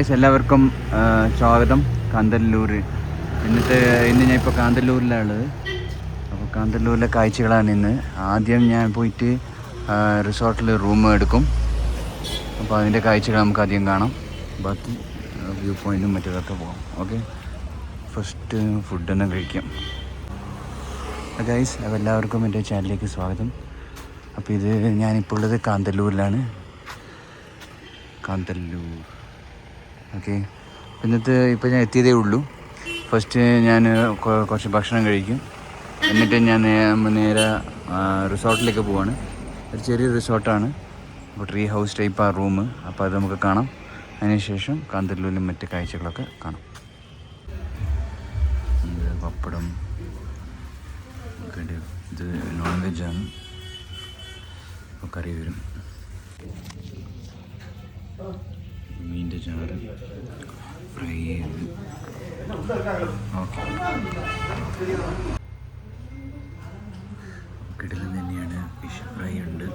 എല്ലാവർക്കും സ്വാഗതം. കാന്തല്ലൂർ ഇന്ന് ഞാൻ ഇപ്പോൾ കാന്തല്ലൂരിലാണുള്ളത്. അപ്പോൾ കാന്തല്ലൂരിലെ കാഴ്ചകളാണ് ഇന്ന്. ആദ്യം ഞാൻ പോയിട്ട് റിസോർട്ടിൽ റൂം എടുക്കും. അപ്പോൾ അതിൻ്റെ കാഴ്ചകൾ നമുക്ക് ആദ്യം കാണാം. ബാക്കി വ്യൂ പോയിൻറ്റും മറ്റേതൊക്കെ പോകാം. ഓക്കെ, ഫസ്റ്റ് ഫുഡ് തന്നെ കഴിക്കാം. ഗൈസ്, അപ്പോൾ എല്ലാവർക്കും എൻ്റെ ചാനലിലേക്ക് സ്വാഗതം. അപ്പോൾ ഇത് ഞാനിപ്പോൾ ഉള്ളത് കാന്തല്ലൂരിലാണ്. കാന്തല്ലൂർ. ഓക്കെ, ഇപ്പോൾ ഞാൻ എത്തിയതേ ഉള്ളൂ. ഫസ്റ്റ് ഞാൻ കുറച്ച് ഭക്ഷണം കഴിക്കും. എന്നിട്ട് ഞാൻ നേരെ റിസോർട്ടിലേക്ക് പോവാണ്. ഒരു ചെറിയ റിസോർട്ടാണ്. അപ്പോൾ ട്രീ ഹൗസ് ടൈപ്പ് ആ റൂം. അപ്പോൾ അത് നമുക്ക് കാണാം. അതിനുശേഷം കാന്തല്ലൂരിലും മറ്റ് കാഴ്ചകളൊക്കെ കാണാം. പപ്പടം ഒക്കെ ഉണ്ട്. ഇത് നോൺ വെജാണ്. കറി വരും. മീൻ്റെ ചാറ് ഫ്രൈ ചെയ്ത്. ഓക്കെ, കിടലൻ തന്നെയാണ്. ഫിഷ് ഫ്രൈ ഉണ്ട്,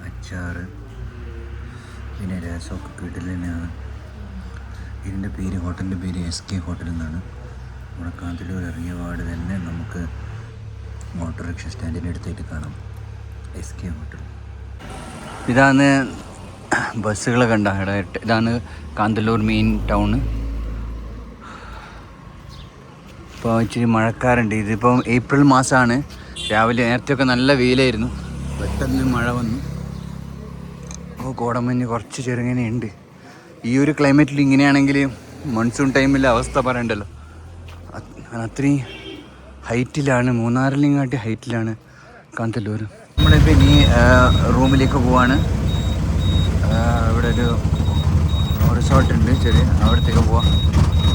അച്ചാറ്, പിന്നെ രസമൊക്കെ കിടലനാണ്. ഇതിൻ്റെ പേര്, ഹോട്ടലിൻ്റെ പേര് SK ഹോട്ടൽ എന്നാണ്. നമ്മുടെ കാന്തല്ലൂർ ഇറങ്ങിയ പാട് തന്നെ നമുക്ക് ഓട്ടോറിക്ഷ സ്റ്റാൻഡിൻ്റെ അടുത്തായിട്ട് കാണാം SK ഹോട്ടൽ. ഇതാണ് ബസ്സുകളൊക്കെ ഉണ്ട്. ഇതാണ് കാന്തല്ലൂർ മെയിൻ ടൗണ്. ഇപ്പോൾ ഇച്ചിരി മഴക്കാറുണ്ട്. ഇതിപ്പം ഏപ്രിൽ മാസമാണ്. രാവിലെ നേരത്തെയൊക്കെ നല്ല വെയിലായിരുന്നു. പെട്ടെന്ന് മഴ വന്നു. അപ്പോൾ കോടമഞ്ഞ് കുറച്ച് ചെറുങ്ങനെയുണ്ട്. ഈ ഒരു ക്ലൈമറ്റിൽ ഇങ്ങനെയാണെങ്കിൽ മൺസൂൺ ടൈമിലെ അവസ്ഥ പറയണ്ടല്ലോ. അത്രയും ഹൈറ്റിലാണ്, മൂന്നാറിലിങ്ങാട്ടി ഹൈറ്റിലാണ് കാന്തല്ലൂർ. നമ്മളിപ്പോൾ ഇനി റൂമിലേക്ക് പോവാണ്. ഇവിടെ ഒരു റിസോർട്ടുണ്ട് ചെറിയ, അവിടത്തേക്ക് പോവാം.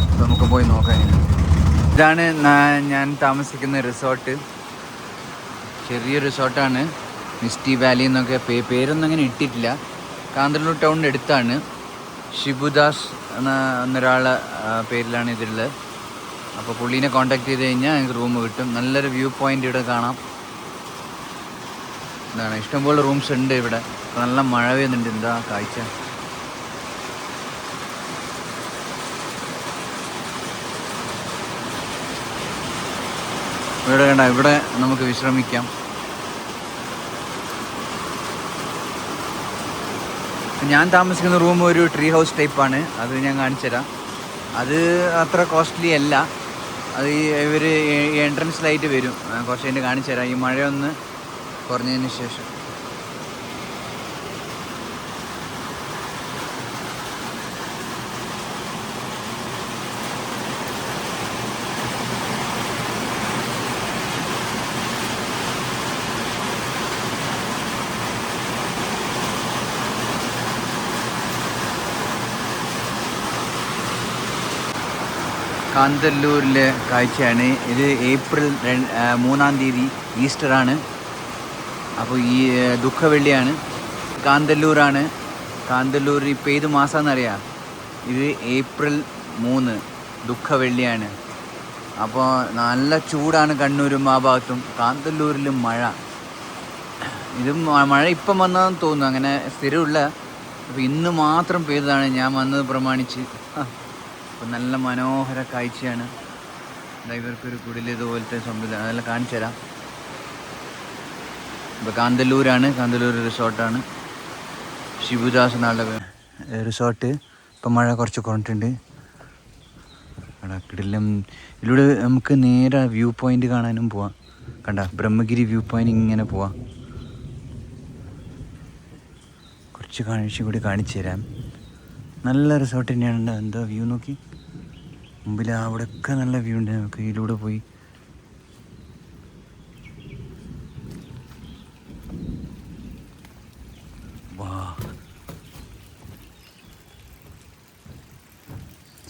അപ്പോൾ നമുക്ക് പോയി നോക്കാം. ഇതാണ് ഞാൻ താമസിക്കുന്ന റിസോർട്ട്. ചെറിയ റിസോർട്ടാണ്. മിസ്റ്റി വാലി എന്നൊക്കെ പേരൊന്നും അങ്ങനെ ഇട്ടിട്ടില്ല. കാന്തല്ലൂർ ടൗണിൻ്റെ അടുത്താണ്. ഷിബുദാസ് എന്നൊരാളെ പേരിലാണ് ഇതിലുള്ളത്. അപ്പോൾ പുള്ളീനെ കോൺടാക്ട് ചെയ്ത് കഴിഞ്ഞാൽ എനിക്ക് റൂം കിട്ടും. നല്ലൊരു വ്യൂ പോയിൻ്റ് ഇവിടെ കാണാം. എന്താണ്, ഇഷ്ടംപോലെ റൂംസ് ഉണ്ട് ഇവിടെ. നല്ല മഴ പെയ്യുന്നുണ്ട്. എന്താ കാഴ്ച! ഇവിടെ കണ്ട, ഇവിടെ നമുക്ക് വിശ്രമിക്കാം. ഞാൻ താമസിക്കുന്ന റൂം ഒരു ട്രീ ഹൗസ് ടൈപ്പാണ്. അത് ഞാൻ കാണിച്ചു തരാം. അത് അത്ര കോസ്റ്റ്ലി അല്ല. അത് ഇവർ എൻട്രൻസിലായിട്ട് വരും. കുറച്ച് കഴിഞ്ഞ് കാണിച്ചു തരാം. ഈ മഴയൊന്ന് കുറഞ്ഞതിന് ശേഷം. കാന്തല്ലൂരിലെ കാഴ്ചയാണ് ഇത്. ഏപ്രിൽ 3-ാം തീയതി ഈസ്റ്ററാണ്. അപ്പോൾ ഈ ദുഃഖവെള്ളിയാണ്. കാന്തല്ലൂരാണ്. കാന്തല്ലൂർ ഇപ്പോൾ ഏത് മാസമെന്നറിയാം? ഇത് ഏപ്രിൽ 3 ദുഃഖവെള്ളിയാണ്. അപ്പോൾ നല്ല ചൂടാണ് കണ്ണൂരും ആ ഭാഗത്തും. കാന്തല്ലൂരിലും മഴ. ഇത് മഴ ഇപ്പം വന്നതെന്ന് തോന്നുന്നു, അങ്ങനെ സ്ഥിരമില്ല. അപ്പോൾ ഇന്ന് മാത്രം പെയ്തതാണ് ഞാൻ വന്നത് പ്രമാണിച്ച്. അപ്പോൾ നല്ല മനോഹര കാഴ്ചയാണ്. ഇവർക്കൊരു കുടിൽ ഇതുപോലത്തെ സംവിധാനം, അതെല്ലാം കാണിച്ചു തരാം. ഇപ്പോൾ കാന്തല്ലൂരാണ്. കാന്തല്ലൂർ റിസോർട്ടാണ്. ഷിബുദാസ് എന്നാളുടെ റിസോർട്ട്. ഇപ്പം മഴ കുറച്ച് കുറഞ്ഞിട്ടുണ്ട്. കിടിലം. ഇതിലൂടെ നമുക്ക് നേരെ വ്യൂ പോയിൻ്റ് കാണാനും പോവാം. കണ്ട, ബ്രഹ്മഗിരി വ്യൂ പോയിൻ്റ് ഇങ്ങനെ പോവാം. കുറച്ച് കാഴ്ച കൂടി കാണിച്ചു തരാം. നല്ല റിസോർട്ട് തന്നെയാണ്. എന്താ വ്യൂ നോക്കി, മുമ്പിൽ അവിടെയൊക്കെ നല്ല വ്യൂ ഉണ്ട്. നമുക്ക് ഇതിലൂടെ പോയി വാ,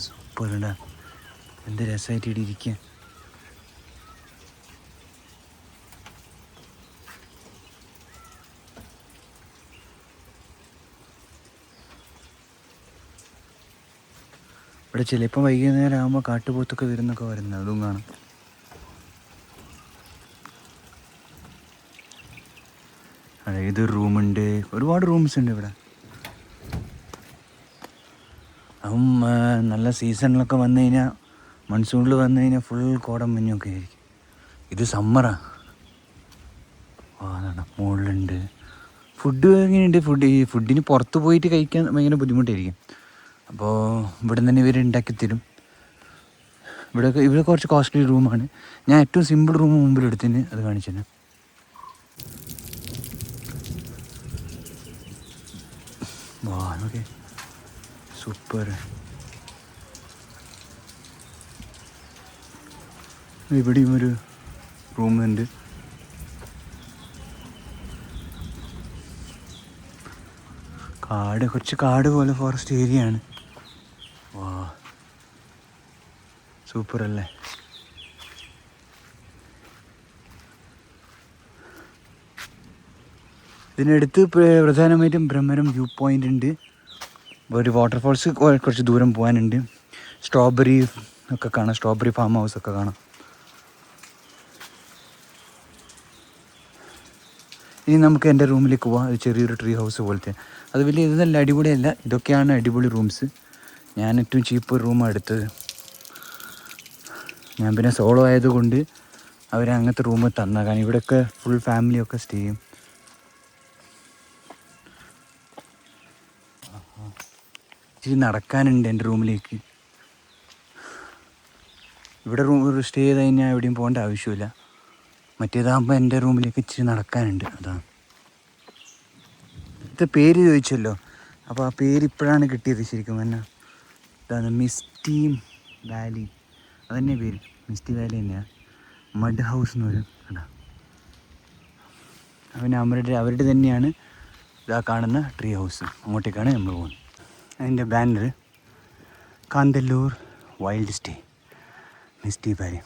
സൂപ്പർ ഇടാ. എന്ത് രസമായിട്ട് ഇവിടെ ഇരിക്കുക. ഇവിടെ ചിലപ്പം വൈകുന്നേരം ആകുമ്പോൾ കാട്ടുപോത്തൊക്കെ വരുന്നൊക്കെ വരുന്നത്, അതും കാണാം. ഇതൊരു റൂമുണ്ട്. ഒരുപാട് റൂംസ് ഉണ്ട് ഇവിടെ. അപ്പം നല്ല സീസണിലൊക്കെ വന്നു കഴിഞ്ഞാൽ, മൺസൂണിൽ വന്നു കഴിഞ്ഞാൽ ഫുൾ കോടം മഞ്ഞൊക്കെ ആയിരിക്കും. ഇത് സമ്മറാണ്. അതാണ് മുകളിലുണ്ട്. ഫുഡ് എങ്ങനെയുണ്ട്? ഫുഡിന് പുറത്ത് പോയിട്ട് കഴിക്കാൻ ഭയങ്കര ബുദ്ധിമുട്ടായിരിക്കും. അപ്പോൾ ഇവിടെ നിന്ന് തന്നെ ഇവർ ഉണ്ടാക്കിത്തരും. ഇവിടെ കുറച്ച് കോസ്റ്റ്ലി റൂമാണ്. ഞാൻ ഏറ്റവും സിമ്പിൾ റൂം മുമ്പിൽ എടുത്തിന്, അത് കാണിച്ചു തന്നെ. വാ ഓക്കെ, സൂപ്പർ. ഇവിടെയും ഒരു റൂമുണ്ട്. കുറച്ച് കാട് പോലെ ഫോറസ്റ്റ് ഏരിയ ആണ്. വാ സൂപ്പർ അല്ലേ. ഇതിനടുത്ത് പ്രധാനമായിട്ടും ബ്രഹ്മരം വ്യൂ പോയിൻ്റ് ഉണ്ട്. ഒരു വാട്ടർഫോൾസ് കുറച്ച് ദൂരം പോകാനുണ്ട്. സ്ട്രോബെറി ഒക്കെ കാണാം, സ്ട്രോബെറി ഫാം ഹൗസ് ഒക്കെ കാണാം. ഇനി നമുക്ക് എൻ്റെ റൂമിലേക്ക് പോവാം. അത് ചെറിയൊരു ട്രീ ഹൗസ് പോലത്തെ. അത് വലിയ ഇതല്ല, അടിപൊളിയല്ല. ഇതൊക്കെയാണ് അടിപൊളി റൂംസ്. ഞാൻ ഏറ്റവും ചീപ്പ് റൂമാണ് എടുത്തത്. ഞാൻ പിന്നെ സോളോ ആയതുകൊണ്ട് അവർ അങ്ങനത്തെ റൂം തന്നാൽ. കാരണം ഇവിടെയൊക്കെ ഫുൾ ഫാമിലിയൊക്കെ സ്റ്റേ ചെയ്യും. ഇച്ചിരി നടക്കാനുണ്ട് എൻ്റെ റൂമിലേക്ക്. ഇവിടെ സ്റ്റേ ചെയ്ത് കഴിഞ്ഞാൽ എവിടെയും പോകേണ്ട ആവശ്യമില്ല. മറ്റേതാകുമ്പോൾ എൻ്റെ റൂമിലേക്ക് ഇച്ചിരി നടക്കാനുണ്ട്. അതാണ് ഇത് പേര് ചോദിച്ചല്ലോ. അപ്പോൾ ആ പേര് ഇപ്പോഴാണ് കിട്ടിയത് ശരിക്കും. എന്നാ ഇതാണ് മിസ്റ്റി വാലി. അതന്നെ പേര്, മിസ്റ്റി വാലി തന്നെയാണ്. മഡ് ഹൗസ് എന്ന് പറയും. അതാ അവന് അവരുടെ തന്നെയാണ് ഇതാ കാണുന്ന ട്രീ ഹൗസ്. അങ്ങോട്ടേക്കാണ് നമ്മൾ പോകുന്നത്. അതിൻ്റെ banner Kanthalloor wild stay misty Valley.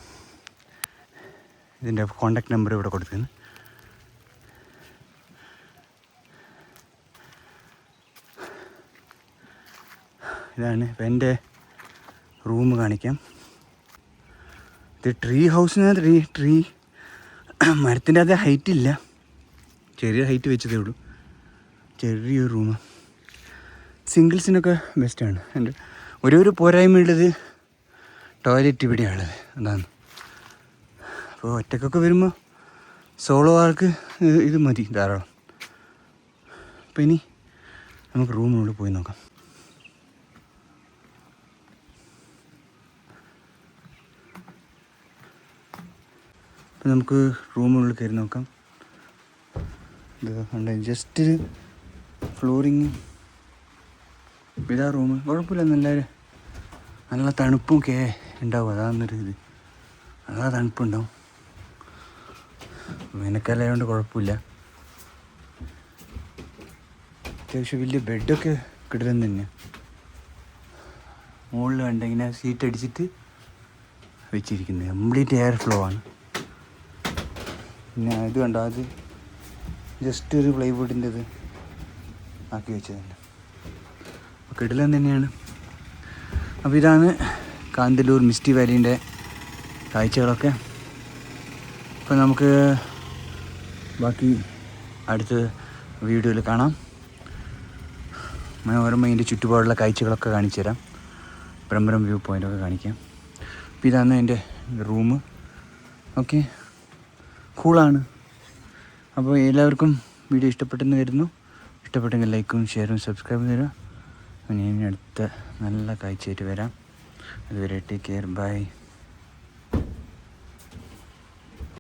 ഇതിൻ്റെ കോണ്ടാക്ട് നമ്പർ ഇവിടെ കൊടുത്തിരുന്നു. ഇതാണ് ഇപ്പം എൻ്റെ റൂം കാണിക്കാം. ഇത് ട്രീ ഹൗസിനകത്ത് ട്രീ മരത്തിൻ്റെ അതേ ഹൈറ്റ് ഇല്ല, ചെറിയ ഹൈറ്റ് വെച്ചതേ ഉള്ളൂ. ചെറിയൊരു റൂം. സിംഗിൾസിനൊക്കെ ബെസ്റ്റാണ്. എൻ്റെ ഒരു പോരായ്മയുള്ളത് ടോയ്ലറ്റ് ഇവിടെയാണുള്ളത്. അതാണ്. അപ്പോൾ ഒറ്റക്കൊക്കെ വരുമ്പോൾ സോളോ ആൾക്ക് ഇത് മതി ധാരാളം. അപ്പോൾ ഇനി നമുക്ക് റൂമിനുള്ളിൽ പോയി നോക്കാം. അപ്പോൾ നമുക്ക് റൂമിനുള്ളിൽ കയറി നോക്കാം. ഇത് കണ്ട ജസ്റ്റ് ഫ്ലോറിങ്. ഇതാ റൂം. കുഴപ്പമില്ല, നല്ല തണുപ്പും ഉണ്ടാവും. അതാണെന്നൊരു ഇത്, നല്ല തണുപ്പുണ്ടാവും. വേനൽക്കാലമായതുകൊണ്ട് കുഴപ്പമില്ല. അത്യാവശ്യം വലിയ ബെഡൊക്കെ കിടലം തന്നെയാണ്. മുകളിൽ കണ്ട ഇങ്ങനെ സീറ്റ് അടിച്ചിട്ട് വെച്ചിരിക്കുന്നത്. കംപ്ലീറ്റ് എയർ ഫ്ലോ ആണ്. പിന്നെ ഇത് കണ്ടോ, അത് ജസ്റ്റ് ഒരു പ്ലൈവുഡിൻ്റെ ഇത് ആക്കി വെച്ചത് തന്നെ. കിടലം തന്നെയാണ്. അപ്പോൾ ഇതാണ് കാന്തല്ലൂർ മിസ്റ്റി വാലീൻ്റെ കാഴ്ചകളൊക്കെ. അപ്പോൾ നമുക്ക് ബാക്കി അടുത്ത വീഡിയോയിൽ കാണാം. മനോരമ ഇതിൻ്റെ ചുറ്റുപാടുള്ള കാഴ്ചകളൊക്കെ കാണിച്ചു തരാം. ബ്രഹ്മരം വ്യൂ പോയിൻ്റൊക്കെ കാണിക്കാം. അപ്പോൾ ഇതാണ് എൻ്റെ റൂം. ഓക്കെ, കൂളാണ്. അപ്പോൾ എല്ലാവർക്കും വീഡിയോ ഇഷ്ടപ്പെട്ടെന്ന് വരുന്നു. ഇഷ്ടപ്പെട്ടെങ്കിൽ ലൈക്കും ഷെയറും സബ്സ്ക്രൈബും തരാം. ഞാൻ അടുത്ത നല്ല കാഴ്ചയായിട്ട് വരാം. അതുവരെ ടേക്ക് കെയർ, ബൈ.